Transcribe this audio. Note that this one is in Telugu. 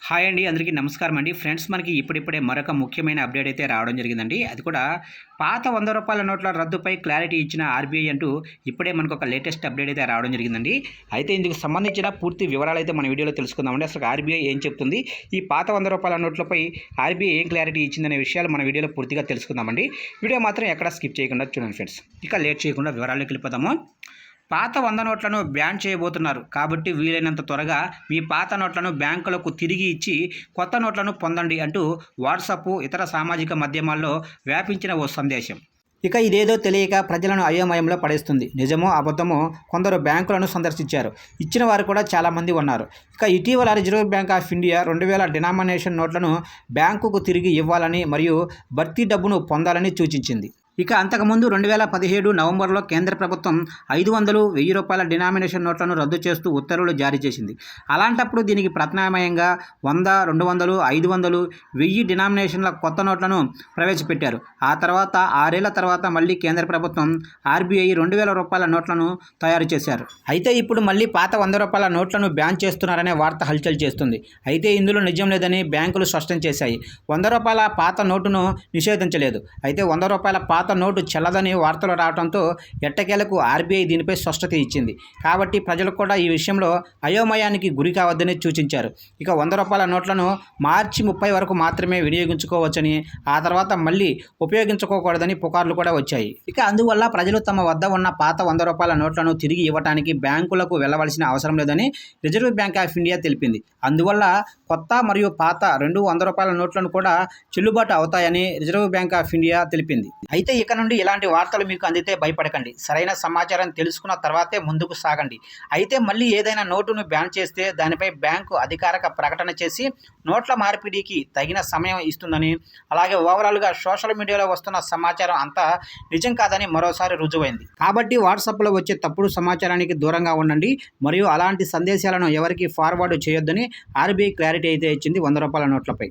హాయ్ అండి, అందరికీ నమస్కారం అండి. ఫ్రెండ్స్, మనకి ఇప్పుడిప్పుడే మరొక ముఖ్యమైన అప్డేట్ అయితే రావడం జరిగిందండి. అది కూడా పాత రూ. 100 నోట్ల రద్దుపై క్లారిటీ ఇచ్చిన ఆర్బీఐ అంటూ ఇప్పుడే మనకు ఒక లేటెస్ట్ అప్డేట్ అయితే రావడం జరిగిందండి. అయితే ఇందుకు సంబంధించిన పూర్తి వివరాలు అయితే మన వీడియోలో తెలుసుకుందామండి. అసలు ఆర్బీఐ ఏం చెప్తుంది, ఈ పాత రూ. 100 నోట్లపై ఆర్బీఐ ఏం క్లారిటీ ఇచ్చిందనే విషయాలు మన వీడియోలో పూర్తిగా తెలుసుకుందామండి. వీడియో మాత్రం ఎక్కడ స్కిప్ చేయకుండా చూడండి ఫ్రెండ్స్. ఇక లేట్ చేయకుండా వివరాల్లోకి వెళ్ళిపోదాము. పాత 100 నోట్లను బ్యాన్ చేయబోతున్నారు కాబట్టి వీలైనంత త్వరగా మీ పాత నోట్లను బ్యాంకులకు తిరిగి ఇచ్చి కొత్త నోట్లను పొందండి అంటూ వాట్సాప్, ఇతర సామాజిక మాధ్యమాల్లో వ్యాపించిన ఓ సందేశం. ఇక ఇదేదో తెలియక ప్రజలను అయోమయంలో పడేస్తుంది. నిజమో అబద్ధమో కొందరు బ్యాంకులను సందర్శించారు. ఇచ్చిన వారు కూడా చాలామంది ఉన్నారు. ఇక ఇటీవల reserve bank of India 2000 denomination నోట్లను బ్యాంకుకు తిరిగి ఇవ్వాలని మరియు భర్తీ డబ్బును పొందాలని సూచించింది. ఇక అంతకుముందు 2017 నవంబర్లో కేంద్ర ప్రభుత్వం 500, ₹1000 డినామినేషన్ నోట్లను రద్దు చేస్తూ ఉత్తర్వులు జారీ చేసింది. అలాంటప్పుడు దీనికి ప్రత్యామ్నాయంగా 100, 200, 500, 1000 డినామినేషన్ల కొత్త నోట్లను ప్రవేశపెట్టారు. ఆ తర్వాత 6 ఏళ్ల తర్వాత మళ్ళీ కేంద్ర ప్రభుత్వం ఆర్బీఐ ₹2000 నోట్లను తయారు చేశారు. అయితే ఇప్పుడు మళ్ళీ పాత ₹100 నోట్లను బ్యాన్ చేస్తున్నారనే వార్త హల్చల్ చేస్తుంది. అయితే ఇందులో నిజం లేదని బ్యాంకులు స్పష్టం చేశాయి. ₹100 పాత నోటును నిషేధించలేదు. అయితే ₹100 పాత నోటు చెల్లదని వార్తలు రావడంతో ఎట్టకేలకు ఆర్బీఐ దీనిపై స్పష్టత ఇచ్చింది. కాబట్టి ప్రజలు కూడా ఈ విషయంలో అయోమయానికి గురి కావద్దని సూచించారు. ఇక ₹100 నోట్లను మార్చి 30 వరకు మాత్రమే వినియోగించుకోవచ్చని, ఆ తర్వాత మళ్ళీ ఉపయోగించుకోకూడదని పుకార్లు కూడా వచ్చాయి. ఇక అందువల్ల ప్రజలు తమ వద్ద ఉన్న పాత ₹100 నోట్లను తిరిగి ఇవ్వడానికి బ్యాంకులకు వెళ్లవలసిన అవసరం లేదని రిజర్వ్ బ్యాంక్ ఆఫ్ ఇండియా తెలిపింది. అందువల్ల కొత్త మరియు పాత రెండు ₹100 నోట్లను కూడా చెల్లుబాటు అవుతాయని రిజర్వ్ బ్యాంక్ ఆఫ్ ఇండియా తెలిపింది. అయితే ఇక నుండి ఇలాంటి వార్తలు మీకు అందితే భయపడకండి. సరైన సమాచారం తెలుసుకున్న తర్వాతే ముందుకు సాగండి. అయితే మళ్ళీ ఏదైనా నోటును బ్యాన్ చేస్తే దానిపై బ్యాంకు అధికారిక ప్రకటన చేసి నోట్ల మార్పిడికి తగిన సమయం ఇస్తుందని, అలాగే ఓవరాల్గా సోషల్ మీడియాలో వస్తున్న సమాచారం అంతా నిజం కాదని మరోసారి రుజువైంది. కాబట్టి వాట్సాప్లో వచ్చే తప్పుడు సమాచారానికి దూరంగా ఉండండి మరియు అలాంటి సందేశాలను ఎవరికి ఫార్వర్డ్ చేయొద్దని ఆర్బీఐ క్లారిటీ అయితే ఇచ్చింది ₹100 నోట్లపై.